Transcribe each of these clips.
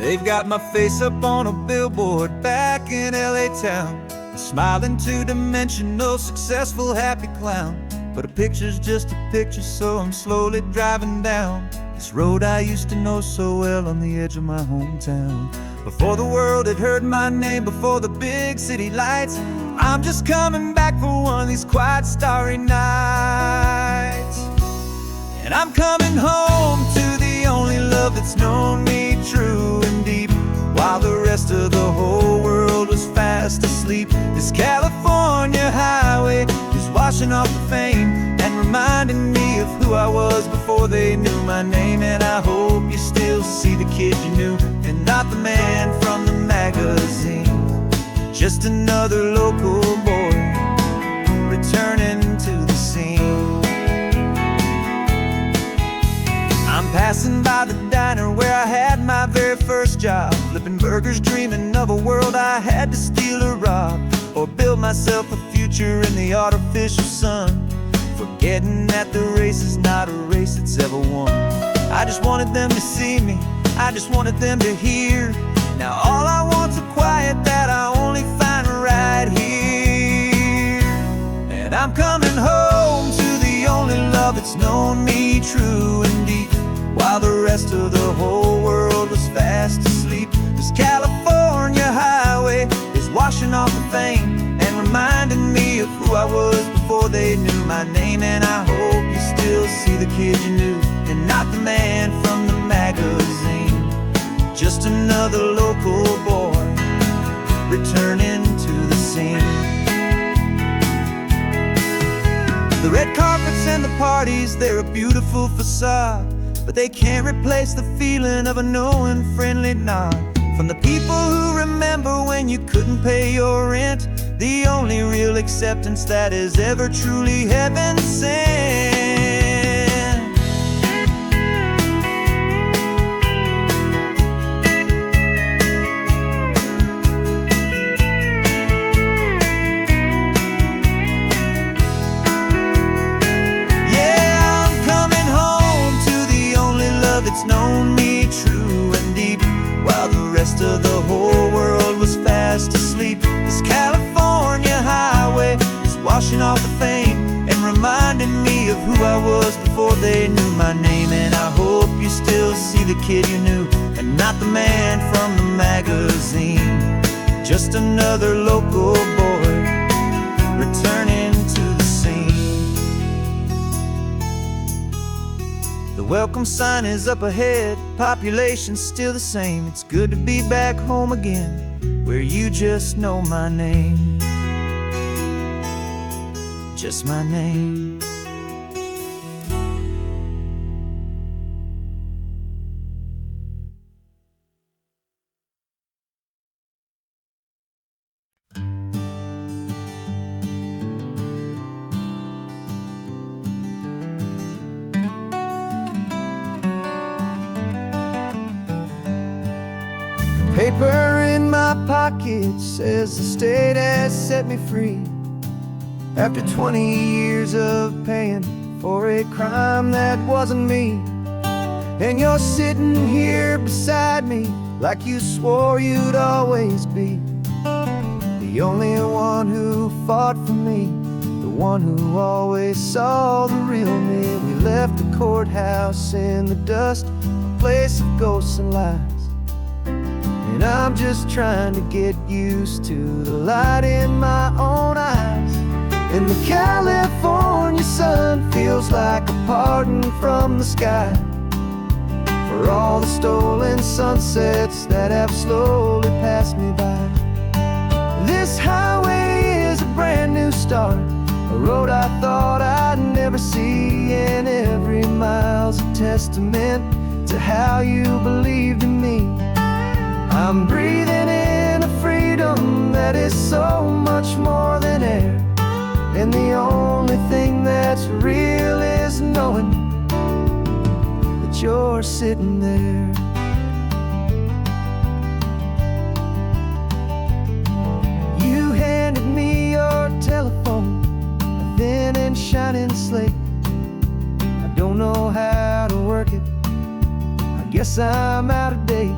They've got my face up on a billboard back in LA town, a smiling two-dimensional, successful, happy clown. But a picture's just a picture, so I'm slowly driving down this road I used to know so well on the edge of my hometown. Before the world had heard my name, before the big city lights, I'm just coming back for one of these quiet, starry nights. And I'm coming home to the only love that's known me true and deep, while the rest of the whole world was fast asleep. This California highway is washing off the fame and reminding me of who I was before they knew my name. And I hope you still see the kid you knew, and not the man from the magazine. Just another local boy returning to the scene. I'm passing by the diner where I had my very first job, flipping burgers, dreaming of a world I had to steal or rob, or build myself a future in the artificial sun, forgetting that the race is not a race that's ever won. I just wanted them to see me, I just wanted them to hear. Now all I want's a quiet that I only find right here. And I'm coming home to the only love that's known me true and deep, while the rest of the whole world was fast asleep. This California highway is washing off the fame and reminding me of who I was before they knew my name. And I hope you still see the kid you knew, and not the man from the magazine. Just another local boy returning to the scene. The red carpets and the parties, they're a beautiful facade, but they can't replace the feeling of a knowing, friendly nod from the people who remember when you couldn't pay your rent. The only real acceptance that is ever truly heaven sent. It's known me true and deep, while the rest of the whole world was fast asleep. This California highway is washing off the fame and reminding me of who I was before they knew my name. And I hope you still see the kid you knew, and not the man from the magazine. Just another local boy returning to the scene. The welcome sign is up ahead, population's still the same. It's good to be back home again, where you just know my name. Just my name. Paper in my pocket says the state has set me free, after 20 years of paying for a crime that wasn't me. And you're sitting here beside me like you swore you'd always be, the only one who fought for me, the one who always saw the real me. We left the courthouse in the dust, a place of ghosts and lies. And I'm just trying to get used to the light in my own eyes. And the California sun feels like a pardon from the sky for all the stolen sunsets that have slowly passed me by. This highway is a brand new start, a road I thought I'd never see, and every mile's a testament to how you believed in me. I'm breathing in a freedom that is so much more than air, and the only thing that's real is knowing that you're sitting there. You handed me your telephone, a thin and shining slate. I don't know how to work it, I guess I'm out of date.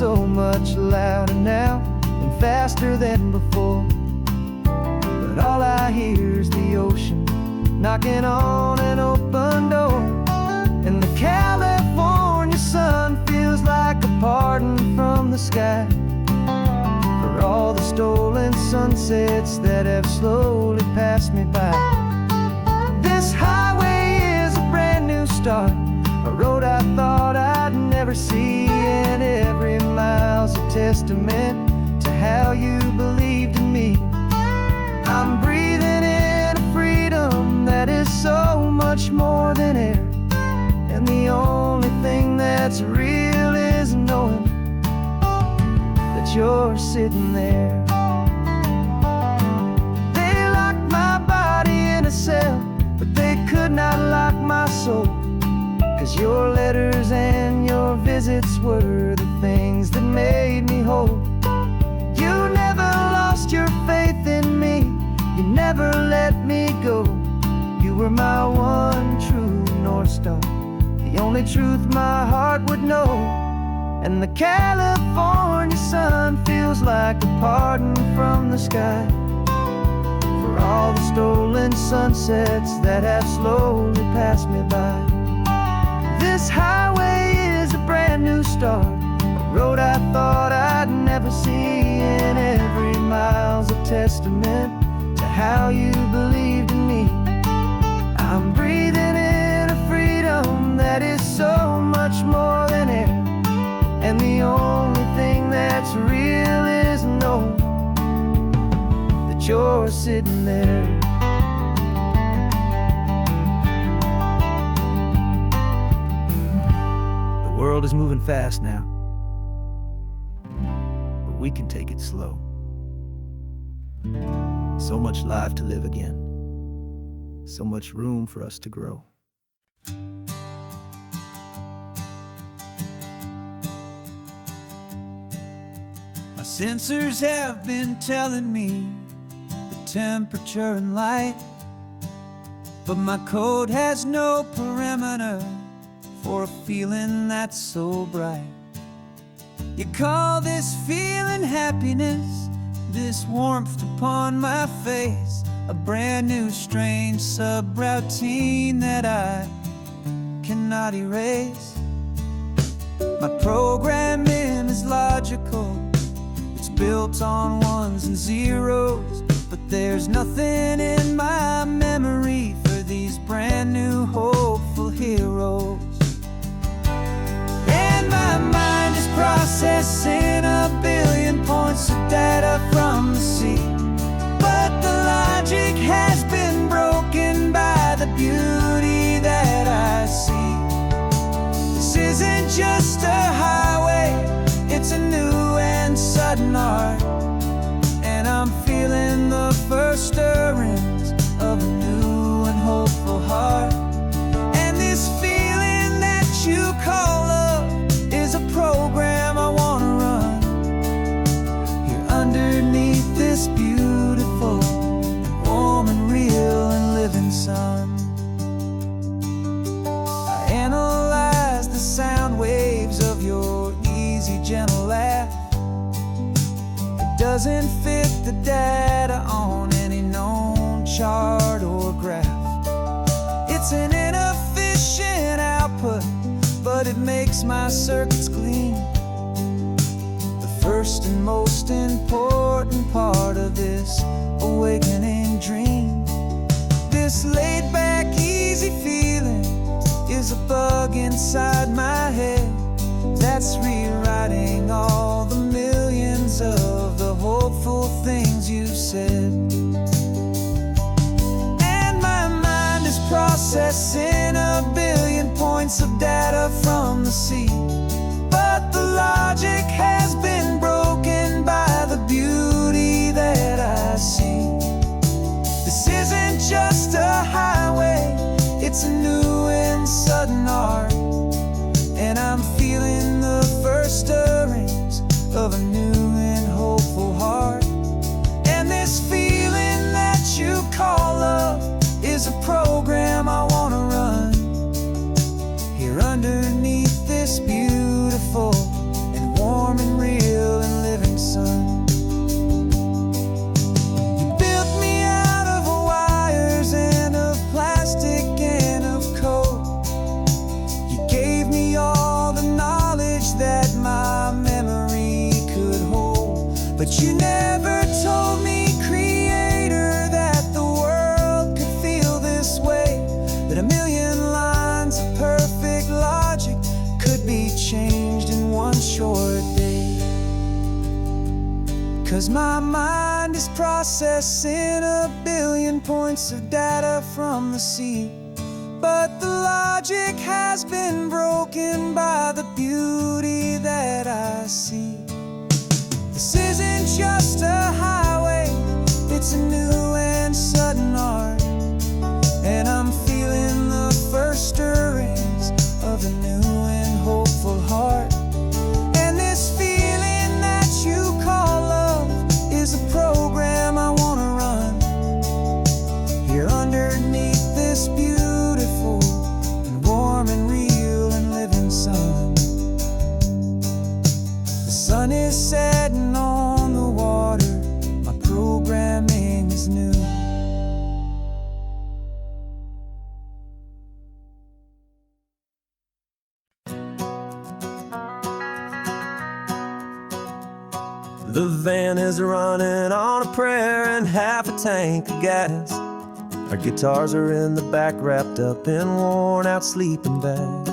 so much louder now and faster than before. But all I hear is the ocean knocking on an open door. And the California sun feels like a pardon from the sky for all the stolen sunsets that have slowly passed me by. This highway is a brand new start, a road I thought I'd never see, and every mile's a testament to how you believed in me. I'm breathing in a freedom that is so much more than air, and the only thing that's real is knowing that you're sitting there. They locked my body in a cell, but they could not lock my soul, 'cause your letters and your visits were the things that made me whole. You never lost your faith in me, you never let me go. You were my one true North Star, the only truth my heart would know. And the California sun feels like a pardon from the sky for all the stolen sunsets that have slowly passed me by. This highway is a brand new start, a road I thought I'd never see, and every mile's a testament to how you believed in me. I'm breathing in a freedom that is so much more than air, and the only thing that's real is knowing that you're sitting there. The world is moving fast now, but we can take it slow. So much life to live again, so much room for us to grow. My sensors have been telling me the temperature and light, but my code has no perimeter for a feeling that's so bright. You call this feeling happiness, this warmth upon my face, a brand new strange subroutine that I cannot erase. My programming is logical, it's built on ones and zeros, but there's nothing in my memory for these brand new hopeful heroes. And my mind is processing a billion points of data from the sea, but the logic has been broken by the beauty that I see. This isn't just a highway, it's a new and sudden art, and I'm feeling the first stirrings of a new and hopeful heart. And this feeling that you call love is a program I wanna run here underneath this beautiful and warm and real and living sun. I analyze the sound waves of your easy, gentle laugh. It doesn't fit the data on any known chart or graph. It's an inefficient output, but it makes my circuits clean. The first and most important part of this awakening dream. This laid-back, easy feeling is a bug inside my head that's rewriting all the millions of the hopeful things you've said. And my mind is processing a billion points of data from the sea, but the logic has been broken by the beauty that I see. This isn't just a highway, it's a new and sudden art, and I'm feeling the first stirrings of a new and hopeful heart. And this feeling that you call love is a program I wanna run here underneath this beautiful and warm and But you never told me, Creator, that the world could feel this way, that a million lines of perfect logic could be changed in one short day. 'Cause my mind is processing a billion points of data from the sea, but the logic has been broken by the beauty that I see. This isn't just a highway, it's a new and sudden art, and I'm feeling the first stirrings of a new and hopeful heart. And this feeling that you call love is a program I want to run here underneath this beautiful and warm and real and living sun. The sun is setting on the water, my programming is new. The van is running on a prayer and half a tank of gas. Our guitars are in the back, wrapped up in worn-out sleeping bags.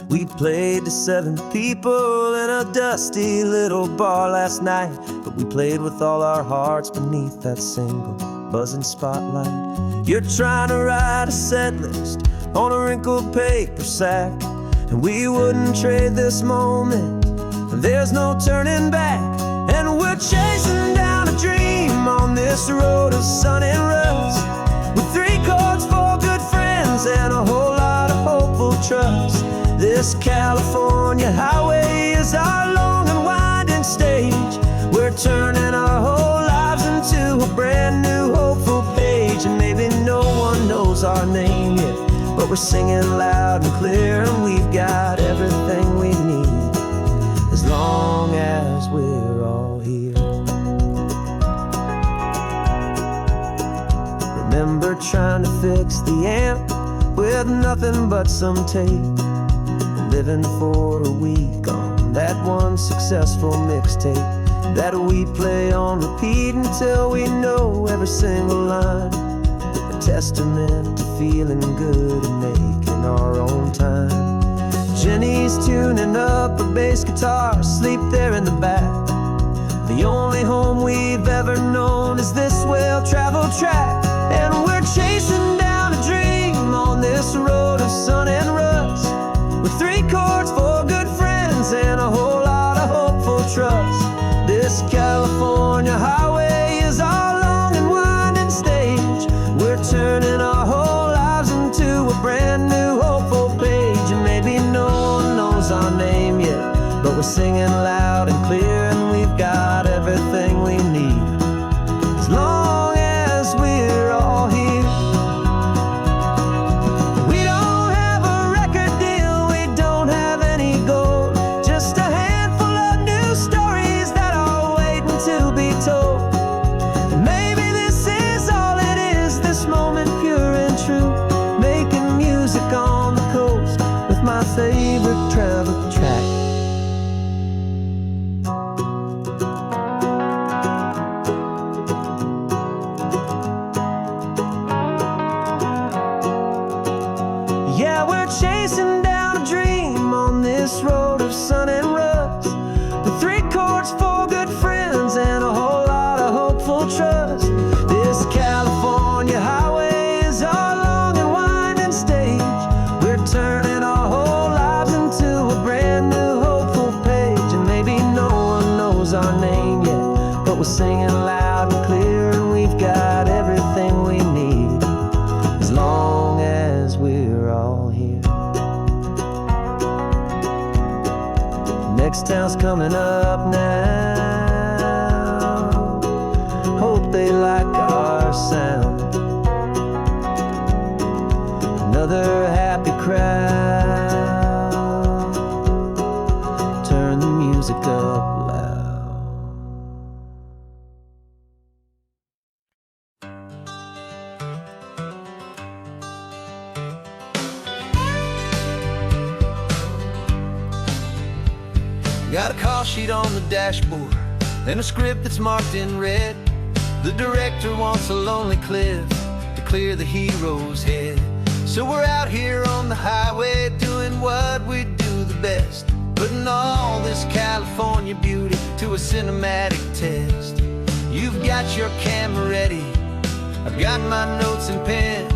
We played to 7 people in a dusty little bar last night, but we played with all our hearts beneath that single buzzing spotlight. You're trying to write a set list on a wrinkled paper sack, and we wouldn't trade this moment. There's no turning back, and we're chasing down a dream on this road of sun and rust, with 3 chords, 4 good friends, and a whole lot of hopeful trust. This California highway is our long and winding stage. We're turning our whole lives into a brand new hopeful page. And maybe no one knows our name yet, but we're singing loud and clear, and we've got everything we need, as long as we're all here. Remember trying to fix the amp with nothing but some tape, living for a week on that one successful mixtape that we play on repeat until we know every single line. A testament to feeling good and making our own time. Jenny's tuning up her bass guitar, asleep there in the back. The only home we've ever known is this well-traveled track, and we're chasing down a dream on this road of sun and rust, with 3 chords, 4 good friends, and a whole lot of hopeful trust. This California highway is our long and winding stage. We're turning our whole lives into a brand new hopeful page. And maybe no one knows our name yet, but we're singing loud and clear, and we've got everything we need, as long as we're all here. My favorite travel track. Yeah, we're chasing down a dream on this road of sun and rust, with 3 chords, 4 good friends, and a whole lot of hopeful trust. This California highway is our long and winding stage. We're turning our whole lives into a brand new hopeful page. And maybe no one knows our name yet, but we're singing loud and clear, and we've got everything we need, as long as we're all here. Next town's coming up now, hope they like our sound. Another happy crowd, turn the music up loud. Got a call sheet on the dashboard, and a script that's marked in red. The director wants a lonely cliff to clear the hero's head. So we're out here on the highway doing what we do the best, putting all this California beauty to a cinematic test. You've got your camera ready, I've got my notes and pen.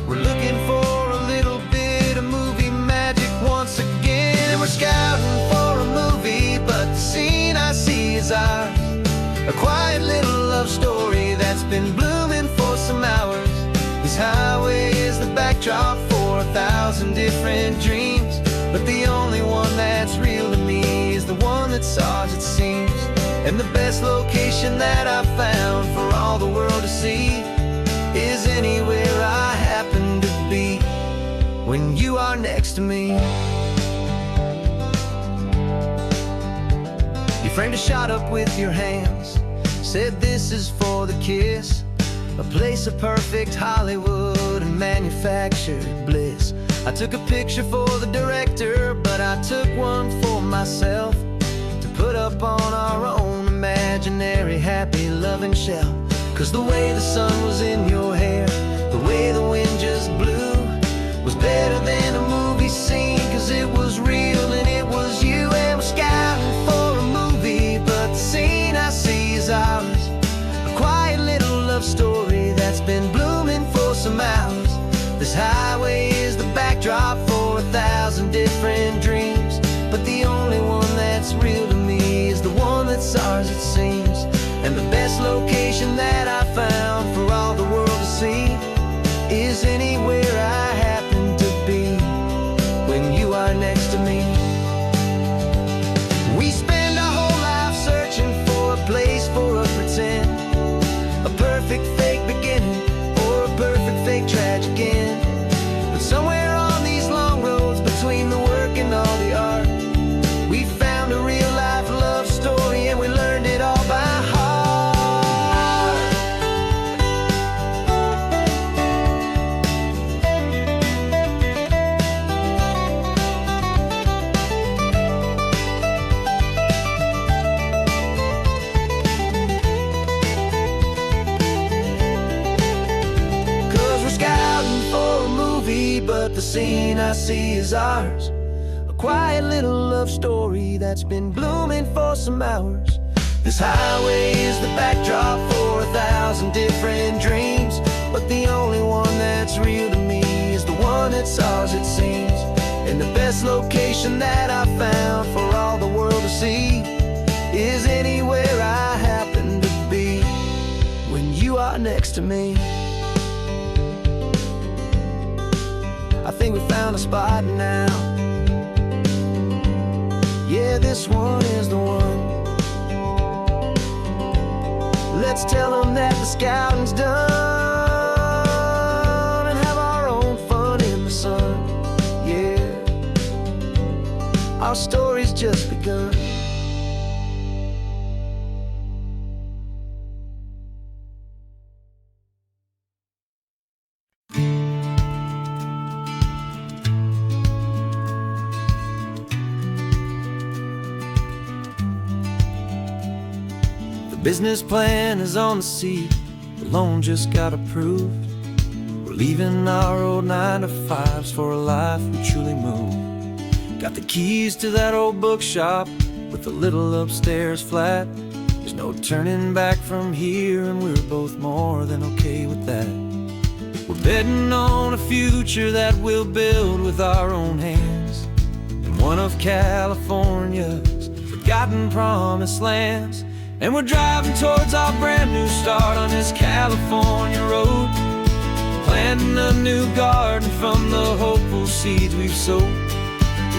We're looking for a little bit of movie magic once again. And we're scouting for a movie, but the scene I see is ours. A quiet little love story that's been blooming for some hours. This highway is the backdrop for 1,000 different dreams, but the only one that's real to me is the one that's ours, it seems. And the best location that I've found for all the world to see is anywhere I happen to be when you are next to me. You framed a shot up with your hands, said this is for the kiss, a place of perfect Hollywood and manufactured bliss. I took a picture for the director, but I took one for myself to put up on our own imaginary happy loving shelf. Cause the way the sun was in your hair, the way the wind just blew, was better than a movie scene. Cause it was real and it was you. And we're scouting for a movie, but the scene I see is ours. A quiet little love story that's been blooming for some hours. This highway is the backdrop for 1,000 different dreams, but the only one that's real to me is the one that's ours, it seems. And the best location that I found for all the world to see is anywhere I happen to be when you are next to me. We spend our whole life searching for a place for a pretend, a perfect fake beginning or a perfect fake tragic end. But somewhere on these long roads between the work and all the art, we found a real life love story, and we learned it all by heart. But the scene I see is ours. A quiet little love story that's been blooming for some hours. This highway is the backdrop for 1,000 different dreams, but the only one that's real to me is the one that's ours, it seems. And the best location that I found for all the world to see is anywhere I happen to be when you are next to me. I think we found a spot now. Yeah, this one is the one. Let's tell them that the scouting's done and have our own fun in the sun. Yeah, our story's just begun. Business plan is on the seat, the loan just got approved. We're leaving our old 9-to-5s for a life we truly move. Got the keys to that old bookshop with the little upstairs flat. There's no turning back from here, and we're both more than okay with that. We're betting on a future that we'll build with our own hands in one of California's forgotten promised lands. And we're driving towards our brand new start on this California road, planting a new garden from the hopeful seeds we've sowed.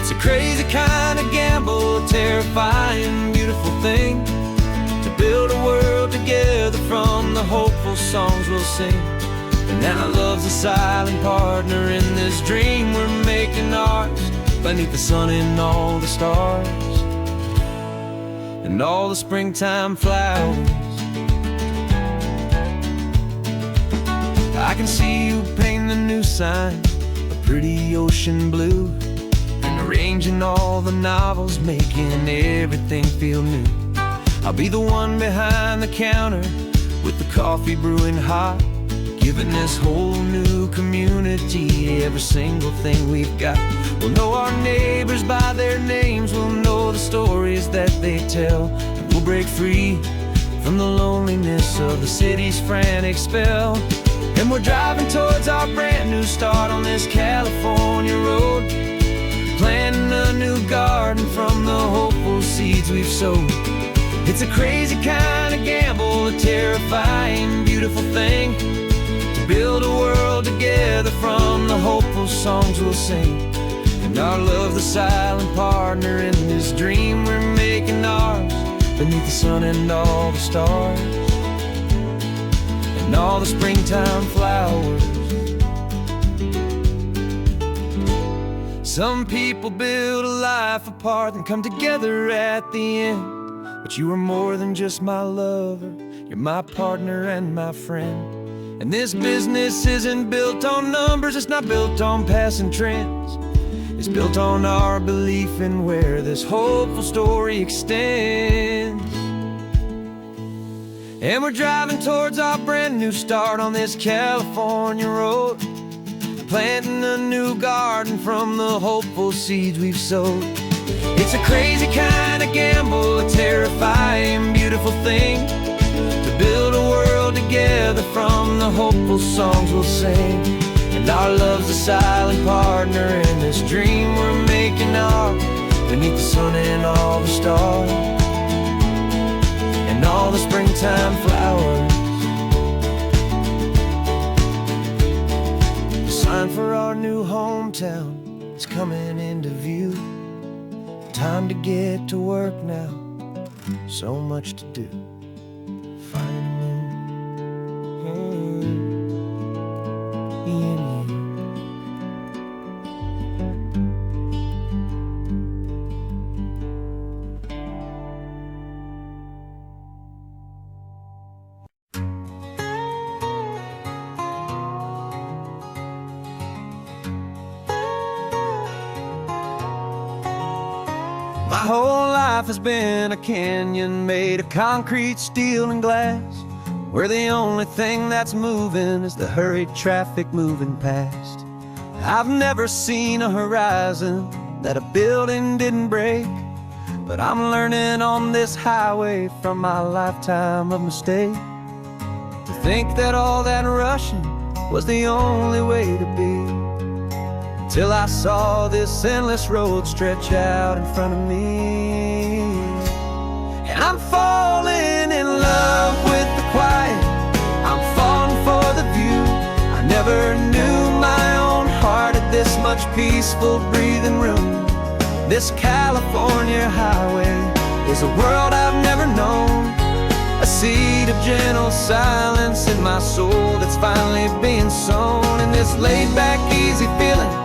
It's a crazy kind of gamble, a terrifying, beautiful thing, to build a world together from the hopeful songs we'll sing. And now love's a silent partner in this dream we're making ours, beneath the sun and all the stars and all the springtime flowers. I can see you painting a new sign, a pretty ocean blue, and arranging all the novels, making everything feel new. I'll be the one behind the counter with the coffee brewing hot, giving this whole new community every single thing we've got. We'll know our neighbors by their names, we'll know the stories that they tell, and we'll break free from the loneliness of the city's frantic spell. And we're driving towards our brand new start on this California road, planting a new garden from the hopeful seeds we've sowed. It's a crazy kind of gamble, a terrifying, beautiful thing, to build a world together from the hopeful songs we'll sing. And our love's the silent partner in this dream we're making ours, beneath the sun and all the stars, and all the springtime flowers. Some people build a life apart and come together at the end, but you are more than just my lover, you're my partner and my friend. And this business isn't built on numbers, it's not built on passing trends. It's built on our belief in where this hopeful story extends. And we're driving towards our brand new start on this California road, planting a new garden from the hopeful seeds we've sowed. It's a crazy kind of gamble, a terrifying, beautiful thing, to build a world together from the hopeful songs we'll sing. And our love's a silent partner in this dream we're making ours, beneath the sun and all the stars, and all the springtime flowers. The sign for our new hometown is coming into view. Time to get to work now, so much to do. My whole life has been a canyon made of concrete, steel, and glass, where the only thing that's moving is the hurried traffic moving past. I've never seen a horizon that a building didn't break, but I'm learning on this highway from my lifetime of mistake, to think that all that rushing was the only way to be. Till I saw this endless road stretch out in front of me. And I'm falling in love with the quiet, I'm falling for the view. I never knew my own heart had this much peaceful breathing room. This California highway is a world I've never known, a seed of gentle silence in my soul that's finally being sown. And this laid-back, easy feeling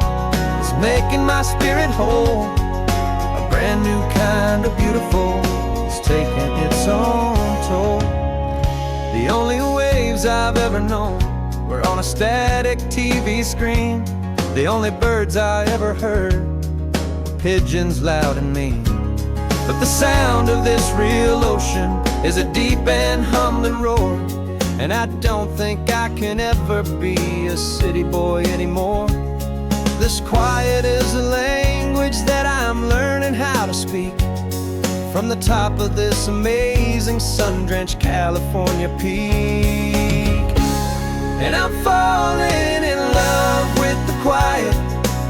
making my spirit whole, a brand new kind of beautiful is taking its own toll. The only waves I've ever known were on a static TV screen. The only birds I ever heard were pigeons loud and mean. But the sound of this real ocean is a deep and humbling roar, and I don't think I can ever be a city boy anymore. This quiet is a language that I'm learning how to speak, from the top of this amazing sun-drenched California peak. And I'm falling in love with the quiet,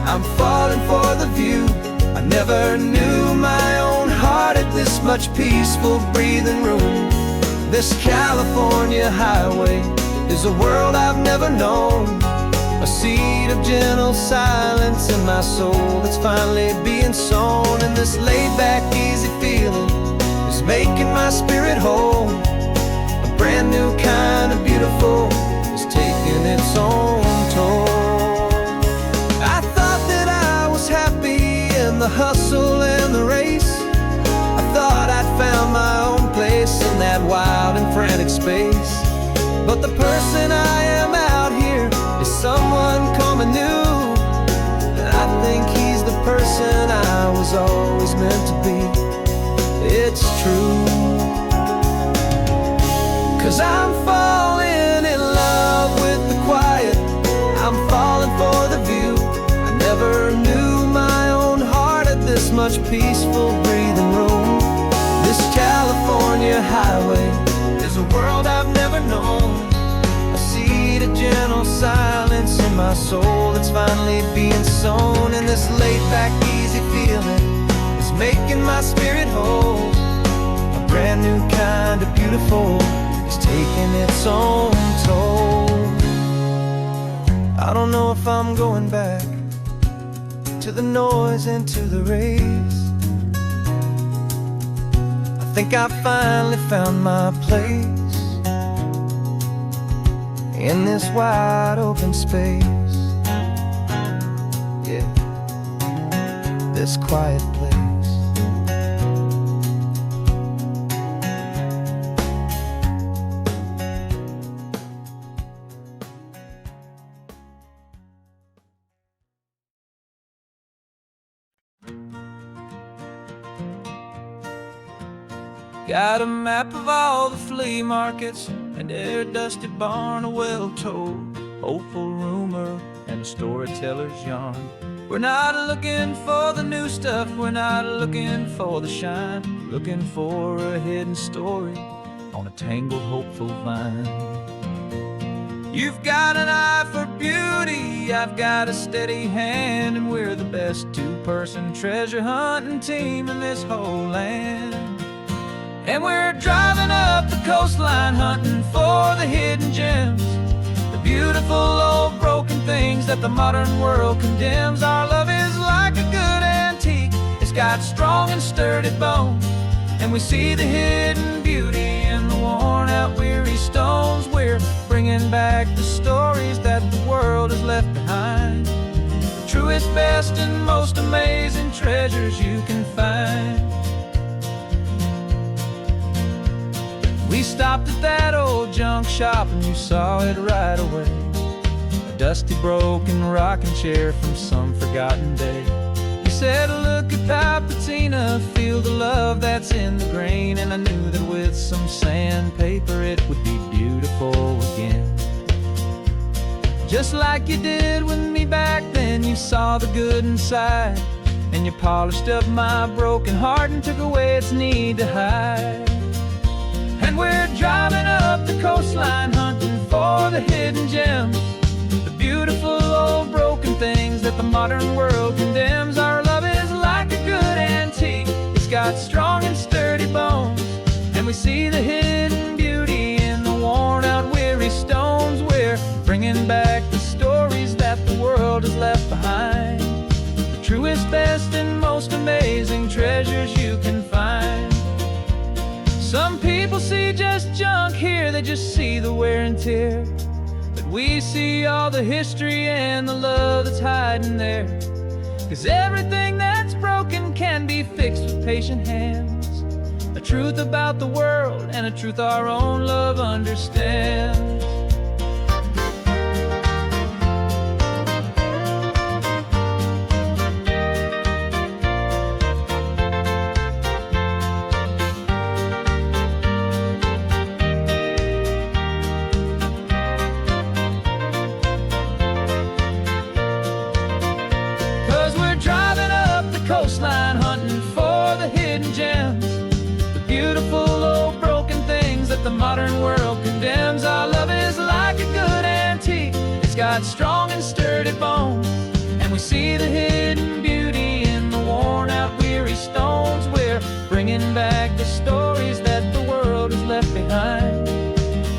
I'm falling for the view. I never knew my own heart had this much peaceful breathing room. This California highway is a world I've never known, a seed of gentle silence in my soul that's finally being sown. And this laid-back, easy feeling is making my spirit whole, a brand new kind of beautiful is taking its own toll. I thought that I was happy in the hustle and the race, I thought I'd found my own place in that wild and frantic space. But the person I am out here is someone coming new, and I think he's the person I was always meant to be. It's true. 'Cause I'm falling in love with the quiet, I'm falling for the view. I never knew my own heart had this much peaceful breathing room. This California highway is a world I've never known. I see the gentle silence in my soul that's finally being sown. And this laid-back, easy feeling is making my spirit whole. A brand new kind of beautiful is taking its own toll. I don't know if I'm going back to the noise and to the race. I think I finally found my place in this wide open space. Yeah, this quiet place. Got a map of all the flea markets and every dusty barn, a well-told, hopeful rumor, and a storyteller's yarn. We're not looking for the new stuff, we're not looking for the shine, looking for a hidden story on a tangled, hopeful vine. You've got an eye for beauty, I've got a steady hand, and we're the best two-person treasure hunting team in this whole land. And we're driving up the coastline hunting for the hidden gems, the beautiful old broken things that the modern world condemns. Our love is like a good antique, it's got strong and sturdy bones, and we see the hidden beauty in the worn out weary stones. We're bringing back the stories that the world has left behind, the truest, best, and most amazing treasures you can find. We stopped at that old junk shop and you saw it right away, a dusty, broken rocking chair from some forgotten day. You said, look at that patina, feel the love that's in the grain. And I knew that with some sandpaper it would be beautiful again. Just like you did with me back then, you saw the good inside, and you polished up my broken heart and took away its need to hide. And we're driving up the coastline hunting for the hidden gems, the beautiful old broken things that the modern world condemns. Our love is like a good antique, it's got strong and sturdy bones, and we see the hidden beauty in the worn out weary stones. We're bringing back the stories that the world has left behind, the truest, best, and most amazing treasures you can find. Some people see just junk here, they just see the wear and tear, but we see all the history and the love that's hiding there. 'Cause everything that's broken can be fixed with patient hands, a truth about the world and a truth our own love understands. Coastline hunting for the hidden gems, the beautiful old broken things that the modern world condemns. Our love is like a good antique, it's got strong and sturdy bones, and we see the hidden beauty in the worn out weary stones. We're bringing back the stories that the world has left behind,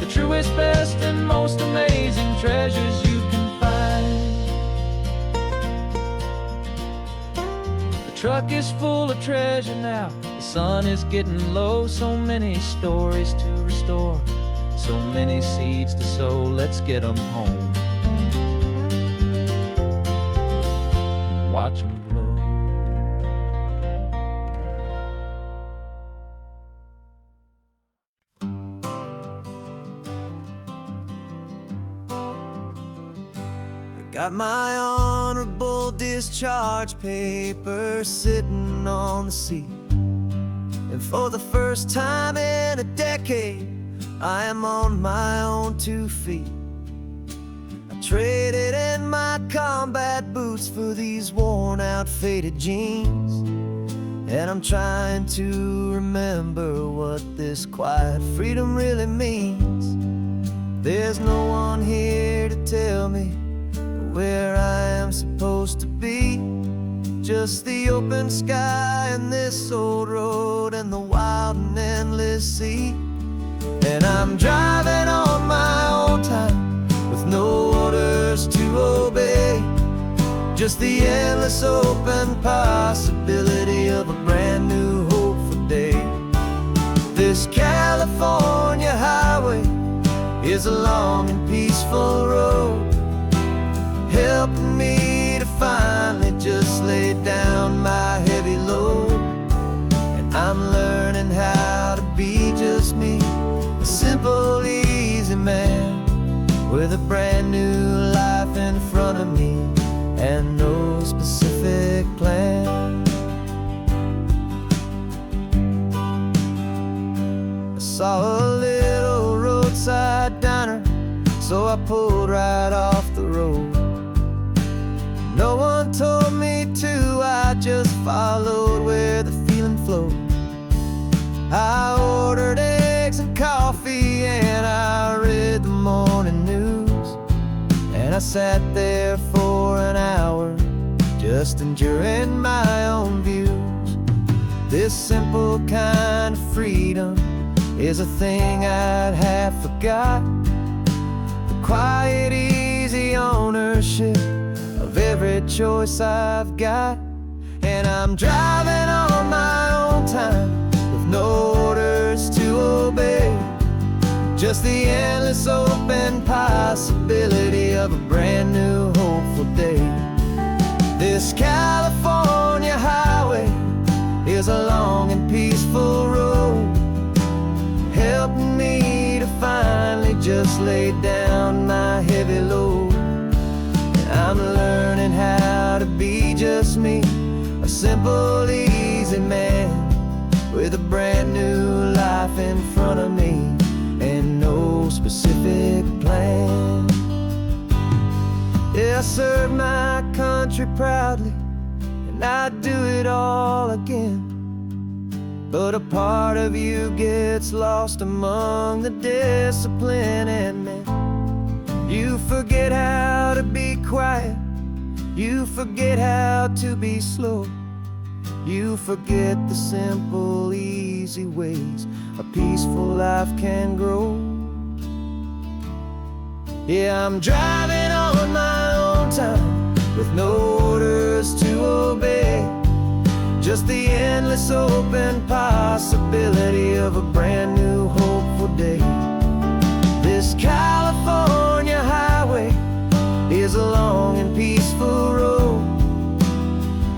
the truest, best, and most amazing treasures you can find. Truck is full of treasure now, the sun is getting low. So many stories to restore, so many seeds to sow. Let's get them home, watch them blow. Got my honorable discharge paper sitting on the seat, and for the first time in a decade, I am on my own 2 feet. I traded in my combat boots for these worn out faded jeans, and I'm trying to remember what this quiet freedom really means. There's no one here to tell me where I am supposed to be, just the open sky and this old road and the wild and endless sea. And I'm driving on my own time with no orders to obey, just the endless open possibility of a brand new hopeful day. This California highway is a long and peaceful road, helping me to finally just lay down my heavy load. And I'm learning how to be just me, a simple, easy man with a brand new life in front of me and no specific plan. I saw a little roadside diner, so I pulled right off the road. No one told me to, I just followed where the feeling flowed. I ordered eggs and coffee and I read the morning news, and I sat there for an hour just enjoying my own views. This simple kind of freedom is a thing I'd have forgot, the quiet, easy ownership of every choice I've got. And I'm driving on my own time with no orders to obey, just the endless open possibility of a brand new hopeful day. This California highway is a long and peaceful road, helping me to finally just lay down my heavy load. And I'm learning how to be just me, a simple, easy man with a brand new life in front of me and no specific plan. Yeah, I serve my country proudly, and I'd do it all again. But a part of you gets lost among the discipline, and then you forget how to be quiet, you forget how to be slow, you forget the simple, easy ways a peaceful life can grow. Yeah, I'm driving on my own time with no orders to obey, just the endless open possibility of a brand new hopeful day. This California highway is a long and peaceful road,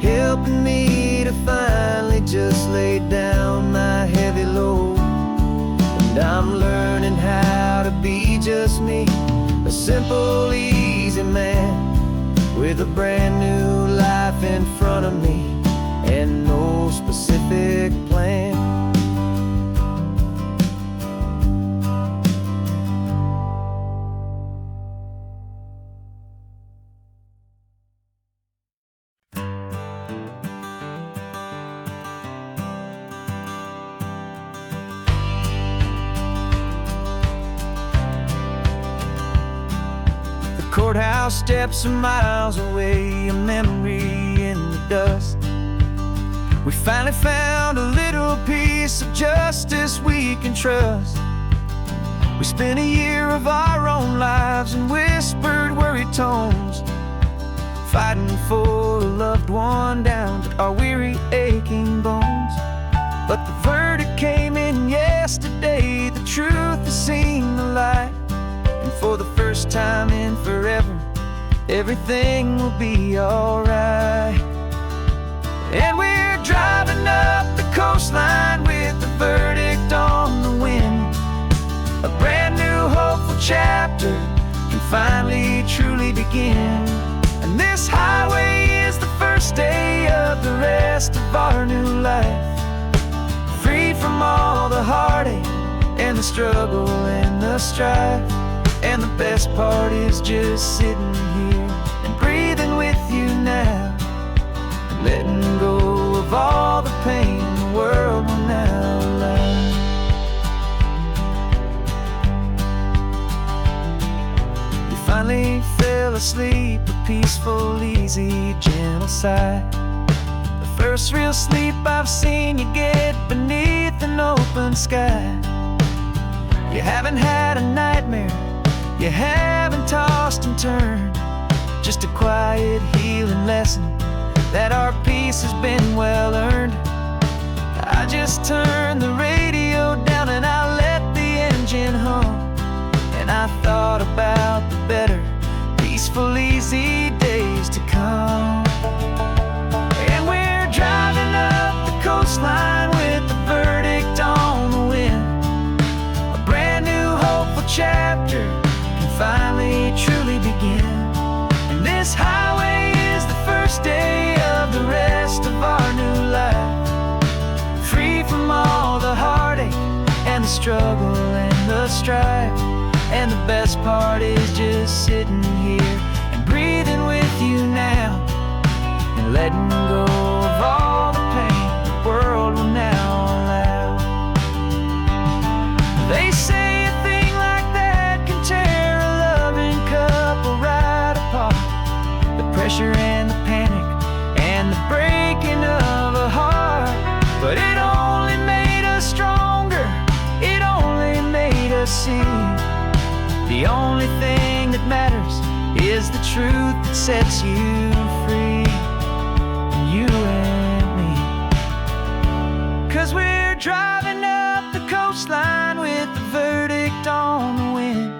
helping me to finally just lay down my heavy load. And I'm learning how to be just me, a simple, easy man with a brand new life in front of me and no specific plan. The courthouse steps are miles away, a memory in the dust. We finally found a little piece of justice we can trust. We spent a year of our own lives in whispered, worried tones, fighting for a loved one down to our weary, aching bones. But the verdict came in yesterday, the truth has seen the light, and for the first time in forever, everything will be alright. And we're driving up the coastline with the verdict on the wind. A brand new hopeful chapter can finally truly begin. And this highway is the first day of the rest of our new life, free from all the heartache and the struggle and the strife. And the best part is just sitting here and breathing with you now, and letting go of all the pain the world will now allow. You finally fell asleep, a peaceful, easy, gentle sigh. The first real sleep I've seen you get beneath an open sky. You haven't had a nightmare, you haven't tossed and turned, just a quiet healing lesson that our peace has been well earned. I just turned the radio down and I let the engine hum, and I thought about the better, peaceful, easy days to come. And we're driving up the coastline with the verdict on the wind. A brand new hopeful chapter can finally truly begin. And this highway is the first day of the rest of our new life, free from all the heartache and the struggle and the strife. And the best part is just sitting here and breathing with you now, and letting go of all the pain the world will now allow. They say a thing like that can tear a loving couple right apart. The pressure and the panic and the breaking of a heart. But it only made us stronger, it only made us see the only thing that matters is the truth that sets you free, you and me. 'Cause we're driving up the coastline with the verdict on the wind.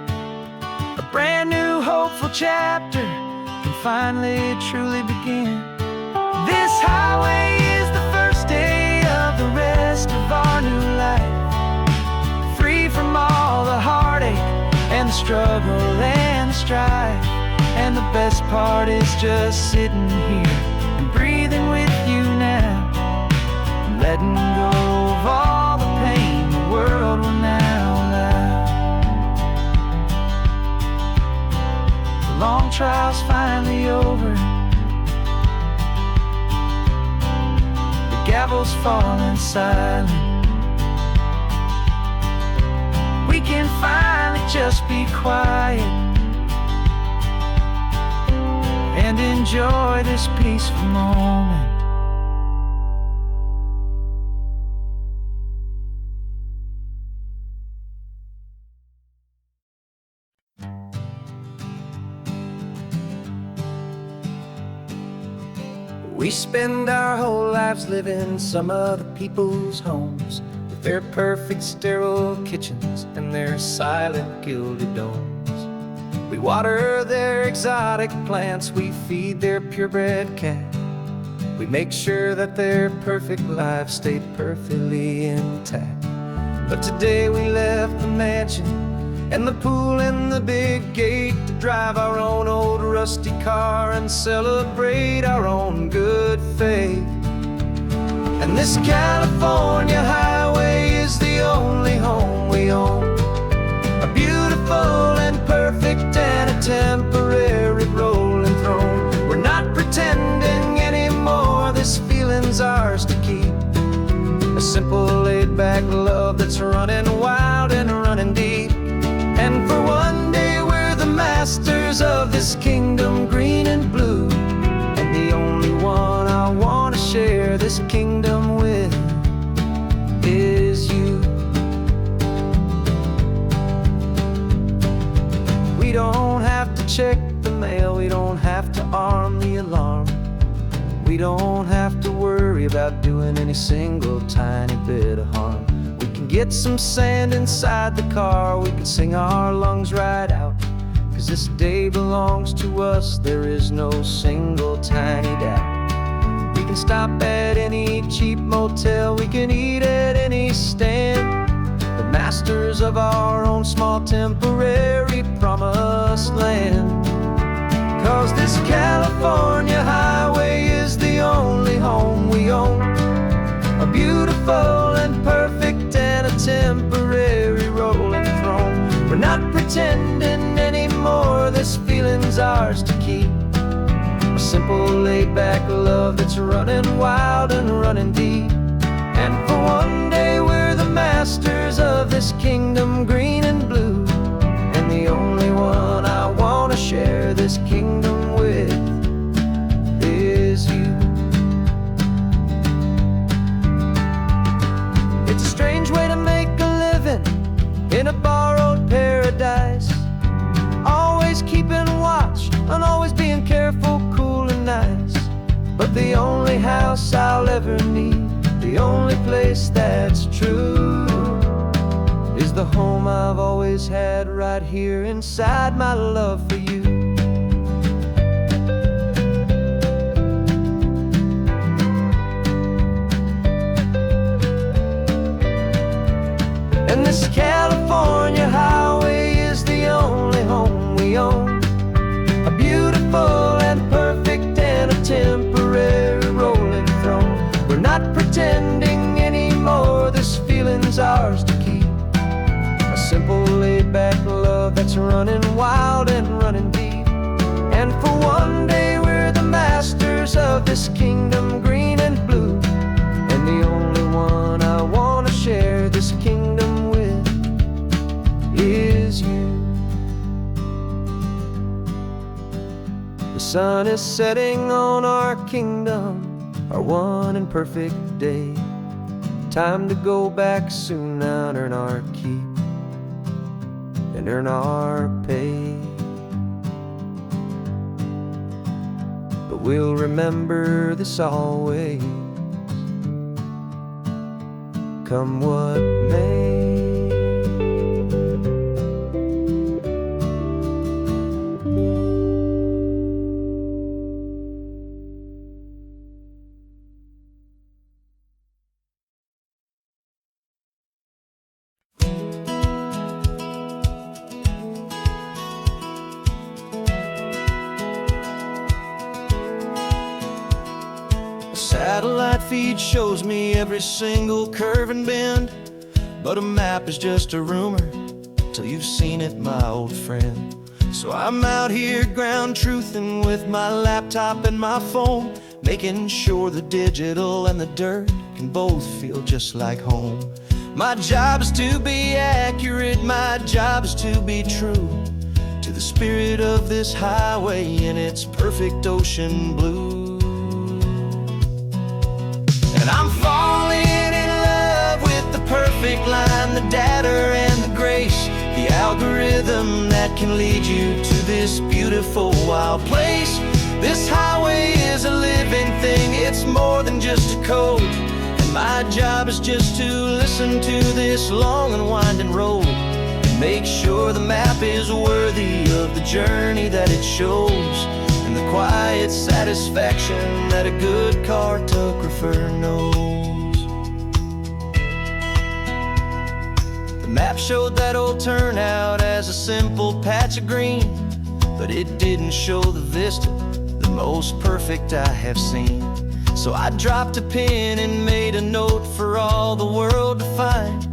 A brand new hopeful chapter can finally truly begin. This highway is the first day of the rest of our new life, free from all the heartache and the struggle and the strife. And the best part is just sitting here and breathing with you now, and letting go of all the pain the world will now allow. The long trial's finally over, the gavel's falling silent. We can finally just be quiet and enjoy this peaceful moment. We spend our whole lives living some other people's homes, with their perfect sterile kitchens and their silent gilded domes. We water their exotic plants, we feed their purebred cat. We make sure that their perfect lives stay perfectly intact. But today we left the mansion and the pool and the big gate to drive our own old rusty car and celebrate our own good faith. And this California highway is the only home we own, a beautiful and perfect and a temporary rolling throne. We're not pretending anymore, this feeling's ours to keep. A simple laid-back love that's running wild and running deep. And for one day we're the masters of this kingdom, green and blue. And the only one I want to share this kingdom with is you. We don't have to check the mail, we don't have to arm the alarm. We don't have to worry about doing any single tiny bit of harm. We can get some sand inside the car, we can sing our lungs right out. 'Cause this day belongs to us, there is no single tiny doubt. We can stop at any cheap motel, we can eat at any stand, the masters of our own small temporary promised land. 'Cause this California highway is the only home we own, a beautiful and perfect and a temporary not pretending anymore, this feeling's ours to keep. A simple laid-back love that's running wild and running deep. And for one day we're the masters of this kingdom green and blue, and the only one I want to share this kingdom with is you. It's a strange way to make a living in a borrowed paradise, always keeping watch and always being careful, cool and nice. But the only house I'll ever need, the only place that's true, is the home I've always had right here inside my love for you. And this California highway is the only home we own, a beautiful and perfect and a temporary rolling throne. We're not pretending anymore, this feeling's ours to keep. A simple laid-back love that's running wild and running deep. And for one day we're the masters of this kingdom green and blue, and the only one I want to share this kingdom with is you. The sun is setting on our kingdom, our one and perfect day. Time to go back soon and earn our keep and earn our pay. But we'll remember this always, come what may. Satellite feed shows me every single curve and bend, but a map is just a rumor till you've seen it, my old friend. So I'm out here ground truthing with my laptop and my phone, making sure the digital and the dirt can both feel just like home. My job is to be accurate, my job is to be true to the spirit of this highway in its perfect ocean blue. And I'm falling in love with the perfect line, the data and the grace, the algorithm that can lead you to this beautiful wild place. This highway is a living thing, it's more than just a code, and my job is just to listen to this long and winding road and make sure the map is worthy of the journey that it shows, and the quiet satisfaction that a good cartographer knows. The map showed that old turnout as a simple patch of green, but it didn't show the vista, the most perfect I have seen. So I dropped a pin and made a note for all the world to find,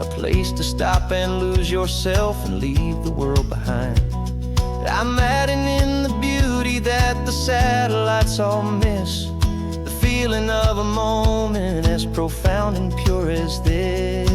a place to stop and lose yourself and leave the world behind. I'm adding in the beauty that the satellites all miss, the feeling of a moment as profound and pure as this.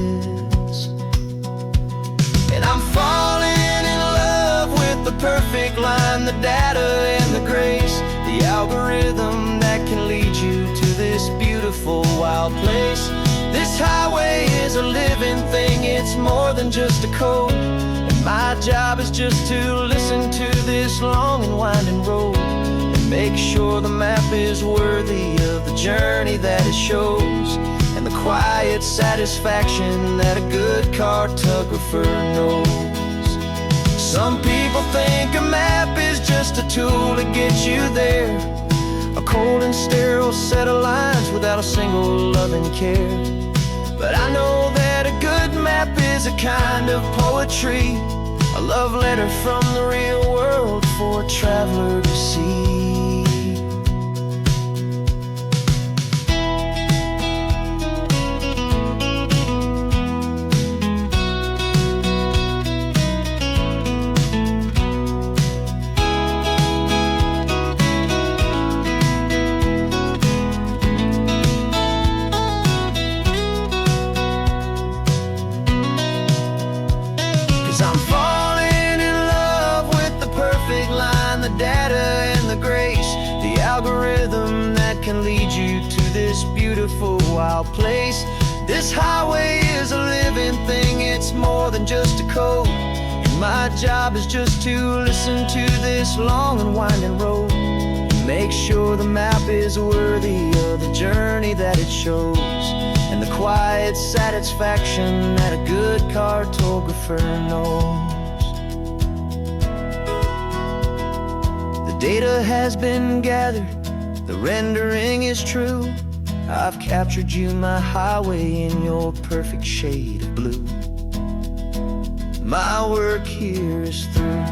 And I'm falling in love with the perfect line, the data and the grace, the algorithm that can lead you to this beautiful wild place. This highway is a living thing, it's more than just a code, and my job is just to listen to this long and winding road and make sure the map is worthy of the journey that it shows, and the quiet satisfaction that a good cartographer knows. Some people think a map is just a tool to get you there, a cold and sterile set of lines without a single loving care. But I know that a good map is a kind of poetry, a love letter from the real world for a traveler to see. wild place. This highway is a living thing, it's more than just a code. And my job is just to listen to this long and winding road, and make sure the map is worthy of the journey that it shows, and the quiet satisfaction that a good cartographer knows. The data has been gathered, the rendering is true. I've captured you, my highway, in your perfect shade of blue. My work here is through.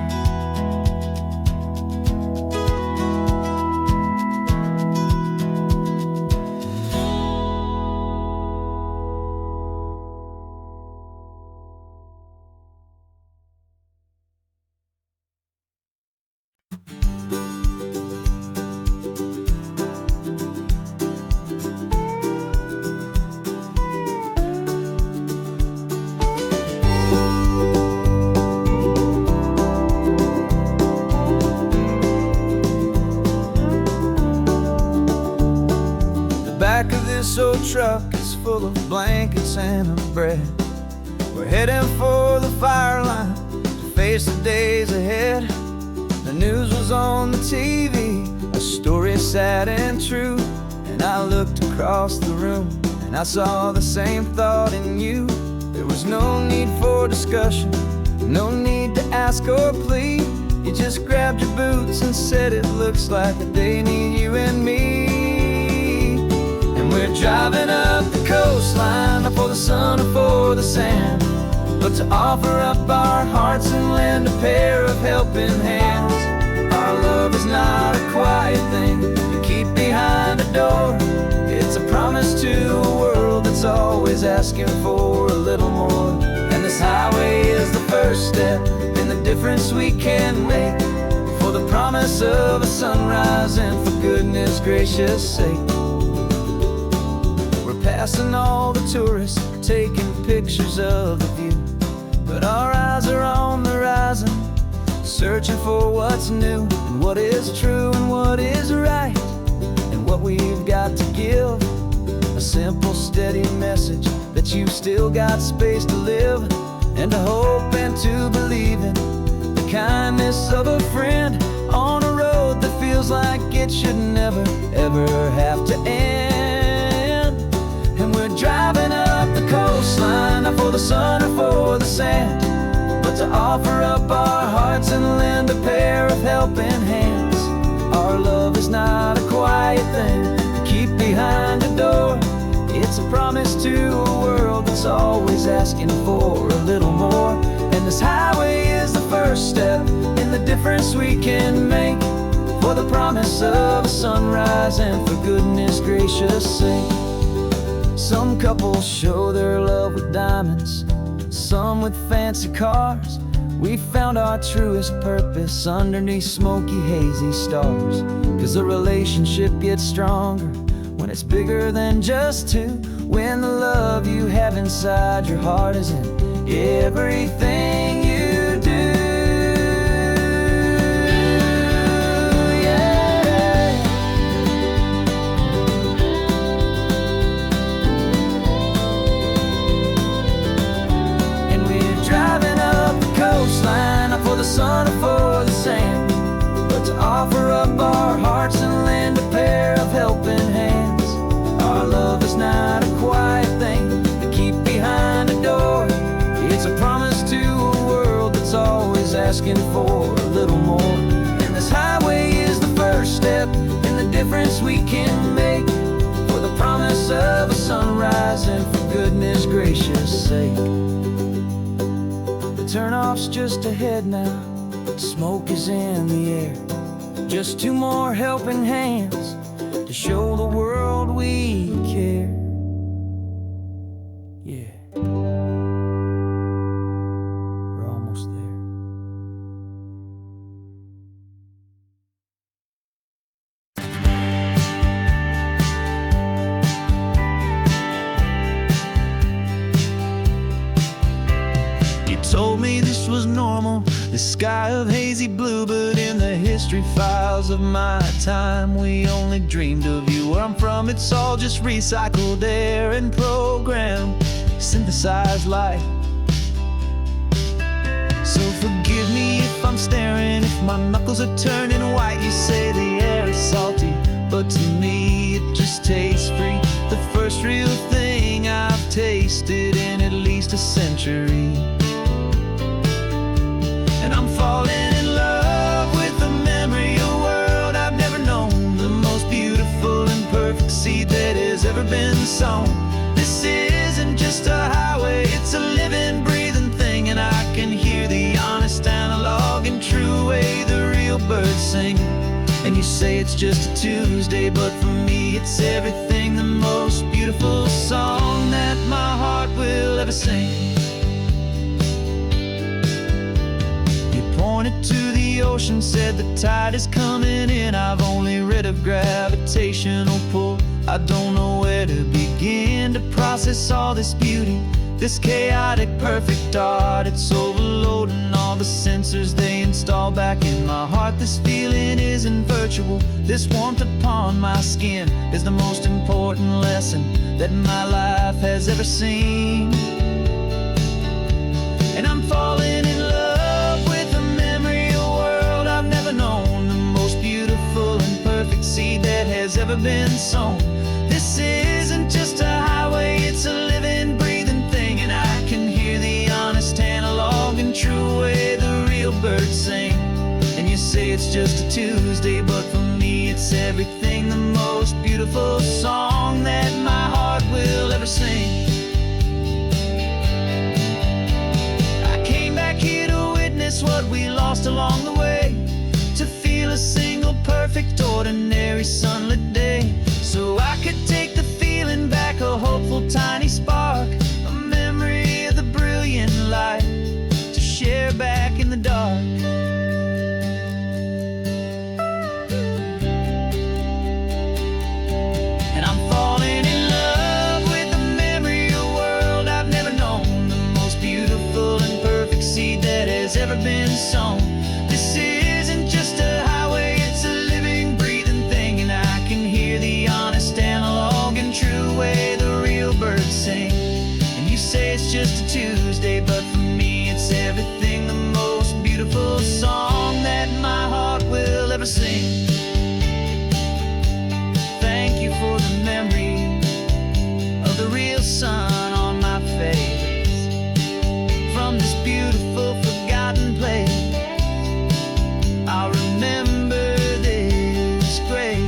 Back of this old truck is full of blankets and of bread. We're heading for the fire line to face the days ahead. The news was on the TV, a story sad and true. And I looked across the room and I saw the same thought in you. There was no need for discussion, no need to ask or plead. You just grabbed your boots and said it looks like the day need you and me. We're driving up the coastline, for the sun or for the sand, but to offer up our hearts and lend a pair of helping hands. Our love is not a quiet thing you keep behind a door. It's a promise to a world that's always asking for a little more. And this highway is the first step in the difference we can make, for the promise of a sunrise and for goodness gracious sake. Passing all the tourists, taking pictures of the view, but our eyes are on the horizon, searching for what's new, and what is true and what is right, and what we've got to give. A simple, steady message that you've still got space to live, and to hope and to believe in the kindness of a friend on a road that feels like it should never, ever have to end. And we're driving up the coastline, not for the sun or for the sand, but to offer up our hearts and lend a pair of helping hands. Our love is not a quiet thing to keep behind a door. It's a promise to a world that's always asking for a little more. And this highway is the first step in the difference we can make, for the promise of a sunrise and for goodness gracious sake. Some couples show their love with diamonds, some with fancy cars. We found our truest purpose underneath smoky, hazy stars. 'Cause the relationship gets stronger when it's bigger than just two, when the love you have inside your heart is in everything you do. For the sun or for the sand, but to offer up our hearts and lend a pair of helping hands. Our love is not a quiet thing to keep behind a door. It's a promise to a world that's always asking for a little more. And this highway is the first step in the difference we can make, for the promise of a sunrise and for goodness gracious sake. Turnoff's just ahead now, smoke is in the air. Just two more helping hands to show the world we care. Yeah, we're almost there. Told me this was normal, The sky of hazy blue, but in the history files of my time, we only dreamed of you. Where I'm from, it's all just recycled air and programmed, synthesized light. So forgive me if I'm staring, if my knuckles are turning white. You say the air is salty, but to me it just tastes free. The first real thing I've tasted in at least a century. And I'm falling in love with the memory of a world I've never known, the most beautiful and perfect seed that has ever been sown. This isn't just a highway, it's a living, breathing thing, and I can hear the honest analog and true way the real birds sing. And you say it's just a Tuesday, but for me it's everything, the most beautiful song that my heart will ever sing. Pointed to the ocean, said the tide is coming in. I've only read of gravitational pull. I don't know where to begin to process all this beauty, this chaotic perfect art. It's overloading all the sensors they install back in my heart. This feeling isn't virtual, this warmth upon my skin is the most important lesson that my life has ever seen. And I'm falling in love with a memory of a world I've never known, the most beautiful and perfect seed that has ever been sown. This isn't just a highway, it's a living, breathing thing, and I can hear the honest analog and true way the real birds sing. And you say it's just a Tuesday, but for me it's everything, the most beautiful song that my heart will ever sing. I came back here to witness what we lost along the way, to feel a single perfect ordinary sunlit day, so I could take the feeling back, a hopeful tiny spark, a memory of the brilliant light to share back in the dark. And I'm falling in love with the memory of a world I've never known, the most beautiful and perfect seed that has ever been sown. This isn't just a highway, it's a living, breathing thing, and I can hear the honest analog and true way the real birds sing. And you say it's just a Tuesday, but for me it's everything, the most beautiful song that my heart will ever sing. Thank you for the memory of the real sun on my face, from this beautiful forgotten place. I'll remember this grace.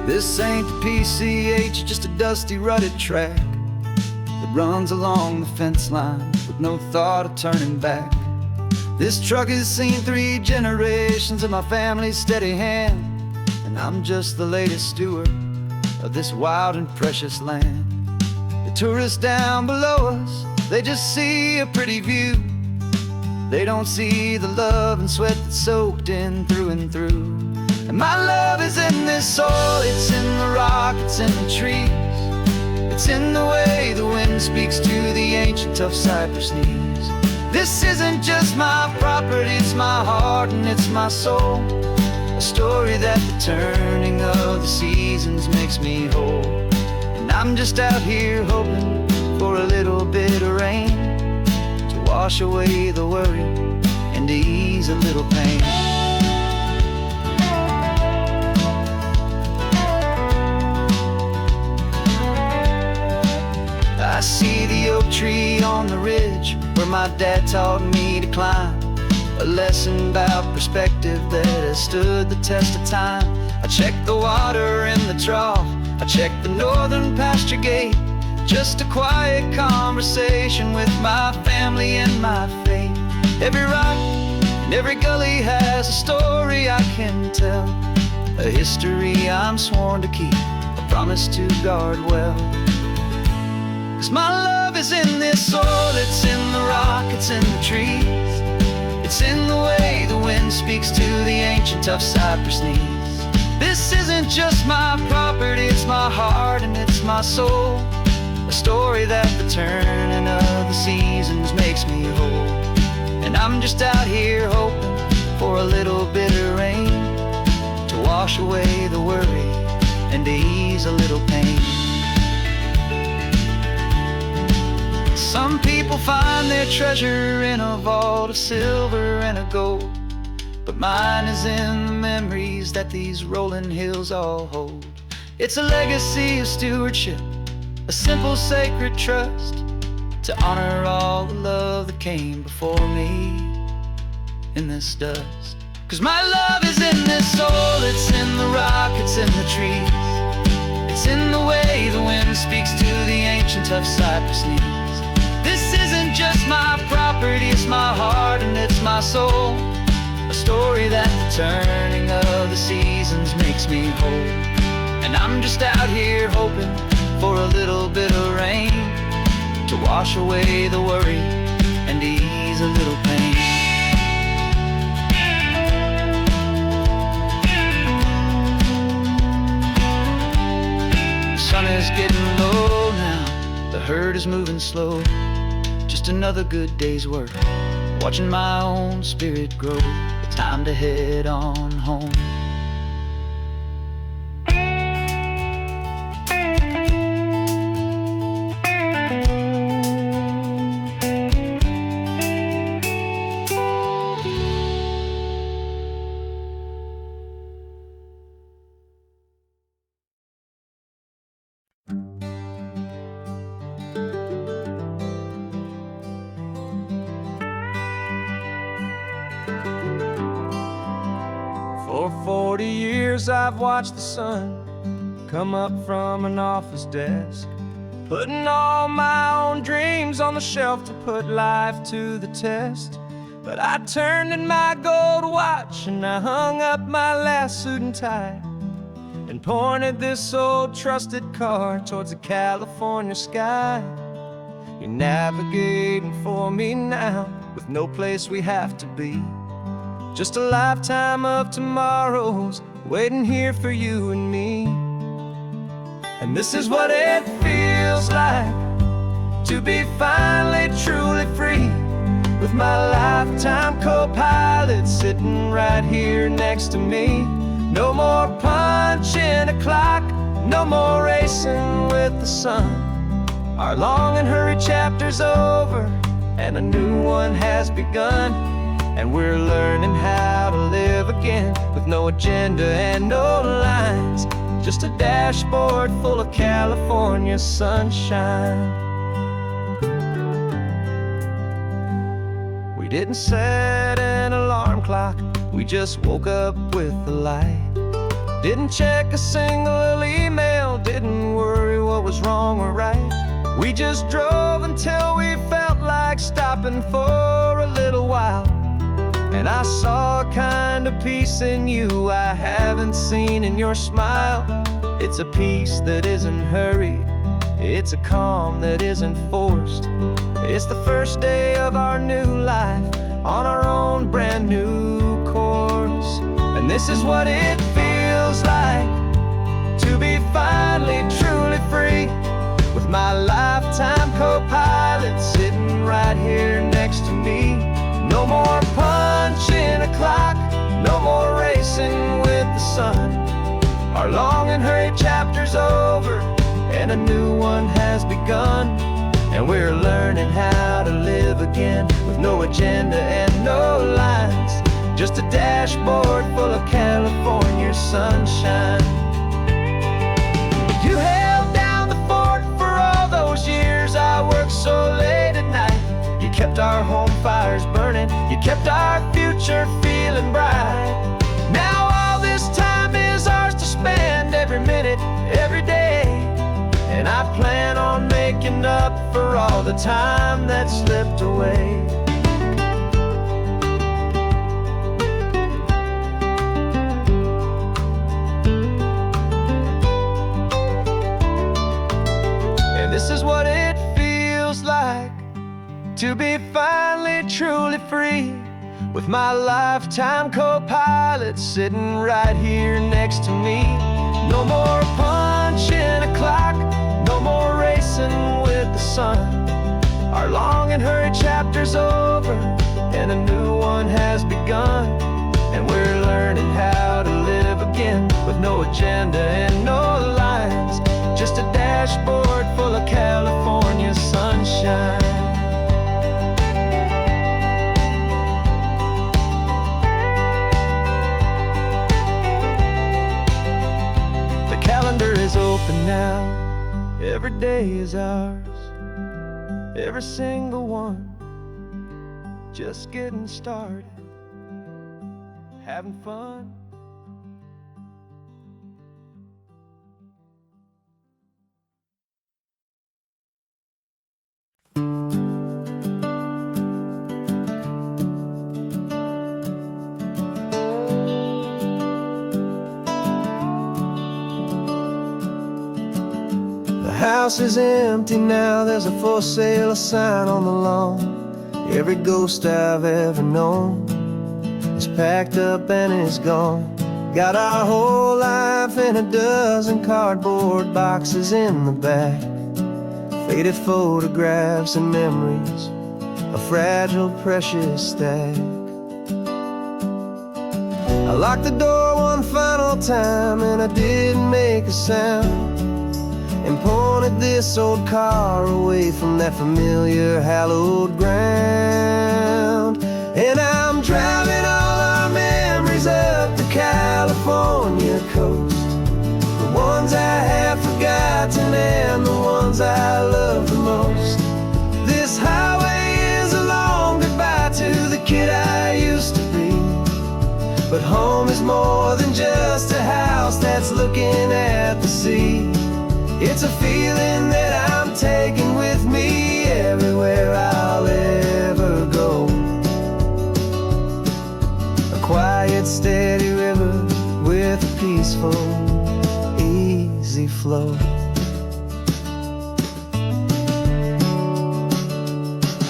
This ain't the PCH, just a dusty, rutted track that runs along the fence line with no thought of turning back. This truck has seen 3 generations of my family's steady hand, and I'm just the latest steward of this wild and precious land. The tourists down below us, they just see a pretty view. They don't see the love and sweat that's soaked in through and through. And my love is in this soil, it's in the rock, it's in the trees, it's in the way the wind speaks to the ancient tough cypress knees. This isn't just my property, it's my heart and it's my soul, a story that the turning of the seasons makes me whole. And I'm just out here hoping for a little bit of rain to wash away the worry and to ease a little pain. I see the oak tree on the ridge where my dad taught me to climb, a lesson about perspective that has stood the test of time. I check the water in the trough, I check the northern pasture gate, just a quiet conversation with my family and my faith. Every rock and every gully has a story I can tell, a history I'm sworn to keep, a promise to guard well. 'Cause my love is in this soil, it's in the rock, it's in the trees. It's in the way the wind speaks to the ancient tough cypress knees. This isn't just my property, it's my heart and it's my soul. A story that the turning of the seasons makes me whole. And I'm just out here hoping for a little bit of rain to wash away the worry and to ease a little pain. Some people find their treasure in a vault of silver and of gold, but mine is in the memories that these rolling hills all hold. It's a legacy of stewardship, a simple sacred trust, to honor all the love that came before me in this dust. 'Cause my love is in this soul, it's in the rock, it's in the trees. It's in the way the wind speaks to the ancient tough cypress knees. This isn't just my property, it's my heart and it's my soul. A story that the turning of the seasons makes me whole. And I'm just out here hoping for a little bit of rain to wash away the worry and ease a little pain. The sun is getting low now, the herd is moving slow. Just another good day's work, watching my own spirit grow. Time to head on home. For 40 years I've watched the sun come up from an office desk, putting all my own dreams on the shelf to put life to the test. But I turned in my gold watch and I hung up my last suit and tie and pointed this old trusted car towards the California sky. You're navigating for me now with no place we have to be. Just a lifetime of tomorrows waiting here for you and me. And this is what it feels like to be finally truly free, with my lifetime co-pilot sitting right here next to me. No more punching a clock, no more racing with the sun. Our long and hurried chapter's over and a new one has begun. And we're learning how to live again with no agenda and no lines, just a dashboard full of California sunshine. We didn't set an alarm clock, we just woke up with the light. Didn't check a single email, didn't worry what was wrong or right. We just drove until we felt like stopping for a little while. And I saw a kind of peace in you I haven't seen in your smile. It's a peace that isn't hurried, it's a calm that isn't forced. It's the first day of our new life on our own brand new course. And this is what it feels like to be finally truly free, with my lifetime co-pilot sitting right here next to me. No more punching a clock, no more racing with the sun. Our long and hurried chapter's over and a new one has begun. And we're learning how to live again with no agenda and no lines, just a dashboard full of California sunshine. You held down the fort for all those years I worked so late at night. You kept our home fires burning, you kept our future feeling bright. Now all this time is ours to spend, every minute, every day. And I plan on making up for all the time that slipped away. to be finally truly free, with my lifetime co-pilot sitting right here next to me. No more punching a clock, no more racing with the sun. Our long and hurried chapter's over, and a new one has begun. And we're learning how to live again, with no agenda and no lines, just a dashboard full of California sunshine. The calendar is open now, every day is ours, every single one, just getting started, having fun. The house is empty now, there's a for sale sign on the lawn. Every ghost I've ever known is packed up and is gone. Got our whole life in a dozen cardboard boxes in the back, faded photographs and memories, a fragile, precious stack. I locked the door one final time and I didn't make a sound, and pointed this old car away from that familiar hallowed ground. And I'm driving all our memories up the California coast, the ones I have forgotten and the ones I love the most. This highway is a long goodbye to the kid I used to be, but home is more than just a house that's looking at the sea. It's a feeling that I'm taking with me everywhere I'll ever go. A quiet, steady river with a peaceful, easy flow.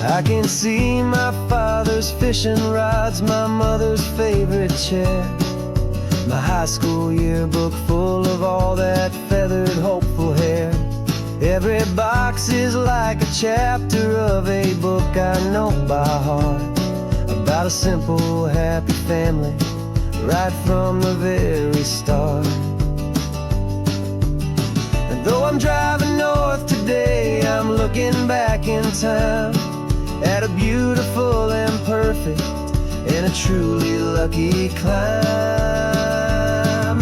I can see my father's fishing rods, my mother's favorite chair, my high school yearbook full of all that feathered, hopeful hair. Every box is like a chapter of a book I know by heart, about a simple, happy family right from the very start. And though I'm driving north today, I'm looking back in time at a beautiful and perfect and a truly lucky climb.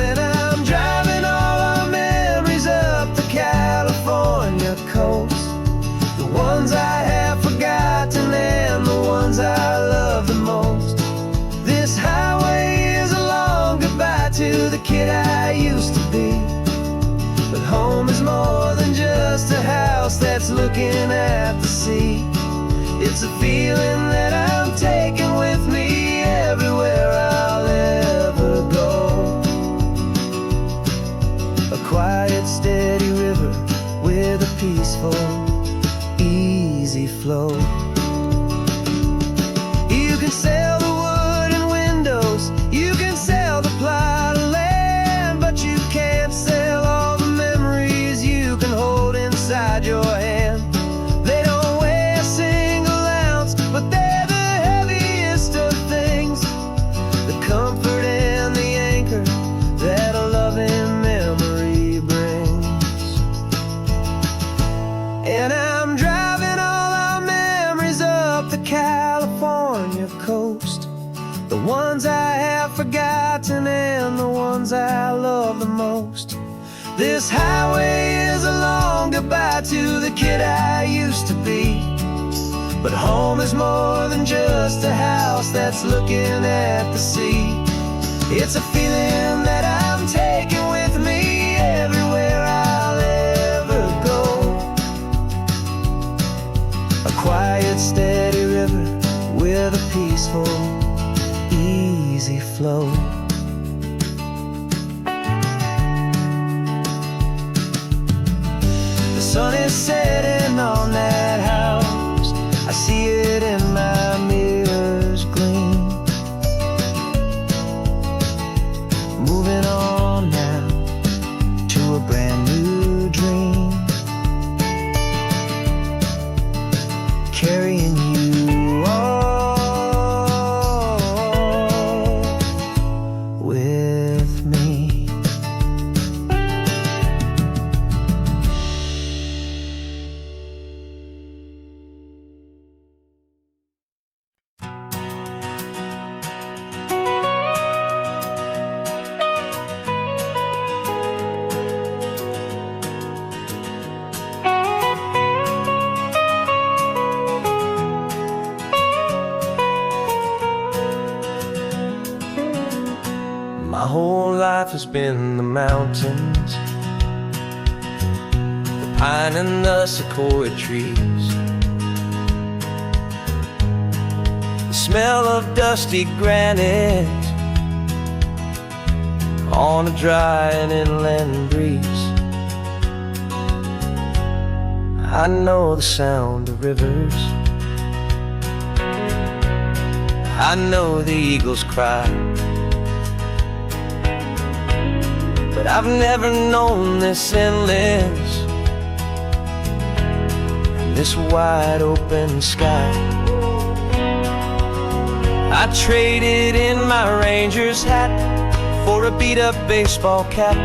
And I'm driving all our memories up the California coast, the ones I have forgotten and the ones I love the most. This highway is a long goodbye to the kid I used to be, but home is more than just a house that's looking at the sea. It's a feeling that I'm taking with me everywhere I'll ever go. A quiet, steady river with a peaceful, easy flow. You can sell the wood and windows, you can sell the plot of land, but you can't sell all the memories you can hold inside your hand. They don't weigh a single ounce, but they're the heaviest of things, the comfort and the anchor that a loving memory brings. And I'm driving all our memories up the California coast, the ones I have forgotten and the ones I love the most. This highway is a long goodbye to the kid I used to be, but home is more than just a house that's looking at the sea. It's a feeling that I'm taking with me everywhere I'll ever go. A quiet, steady river with a peaceful, easy flow. The sun is setting on that house. I see it in my mirror's gleam. Moving on now to a brand new dream, carrying you all with me. My whole life has been the mountains, the pine and the sequoia trees, the smell of dusty granite on a dry and inland breeze. I know the sound of rivers, I know the eagles cry, but I've never known this endless and this wide open sky. I traded in my ranger's hat for a beat-up baseball cap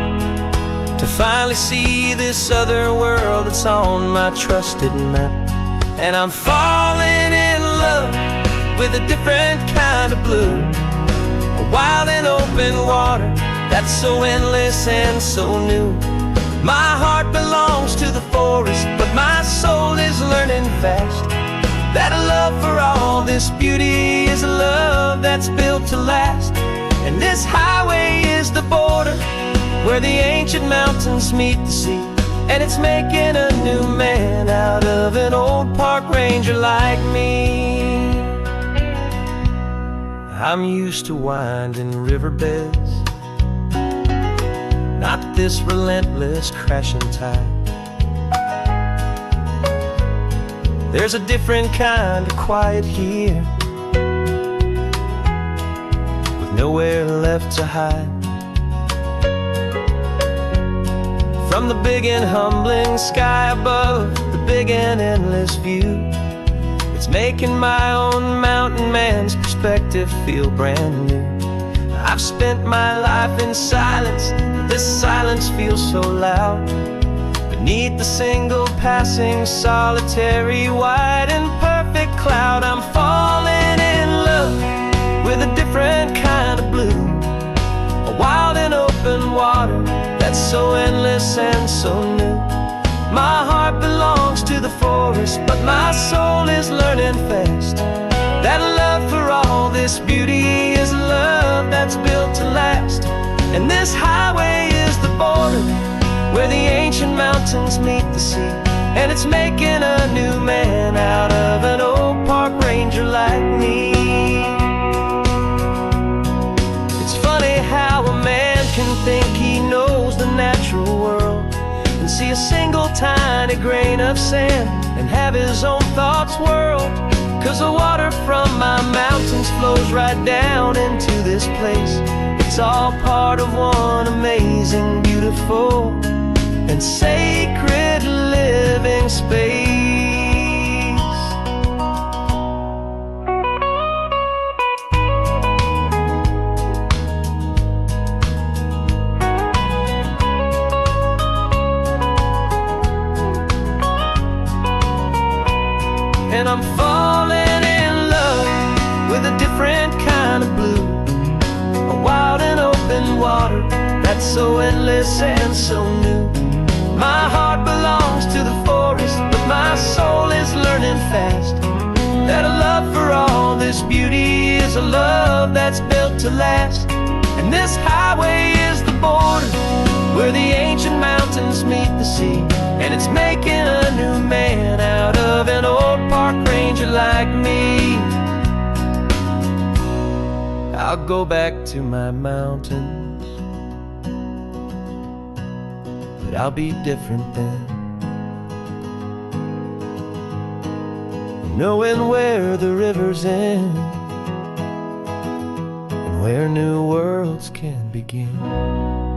to finally see this other world that's on my trusted map. And I'm falling in love with a different kind of blue, a wild and open water that's so endless and so new. My heart belongs to the forest, but my soul is learning fast that a love for all this beauty is a love that's built to last. And this highway is the border where the ancient mountains meet the sea, and it's making a new man out of an old park ranger like me. I'm used to winding riverbeds, not this relentless crashing tide. There's a different kind of quiet here, with nowhere left to hide. From the big and humbling sky above, the big and endless view, it's making my own mountain man's perspective feel brand new. I've spent my life in silence, this silence feels so loud. Beneath the single passing solitary white and perfect cloud, I'm falling in love with a different kind of blue, a wild and open water that's so endless and so new. My heart belongs to the forest, but my soul is learning fast that love for all this beauty is a love that's built to last. And this highway is the border where the ancient mountains meet the sea, and it's making a new man out of an old park ranger like me. It's funny how a man can think he knows the natural world and see a single tiny grain of sand and have his own thoughts whirled. 'Cause the water from my mountains flows right down into this place. It's all part of one amazing, beautiful, and sacred living space. And I'm falling in love with a different kind of blue, a wild and open water that's so endless and so new. My heart belongs to the forest, but my soul is learning fast that a love for all this beauty is a love that's built to last. And this highway is the border where the ancient mountains meet the sea, and it's making a new man out of an old park ranger like me. I'll go back to my mountains, but I'll be different then. knowing where the rivers end and where new worlds can begin.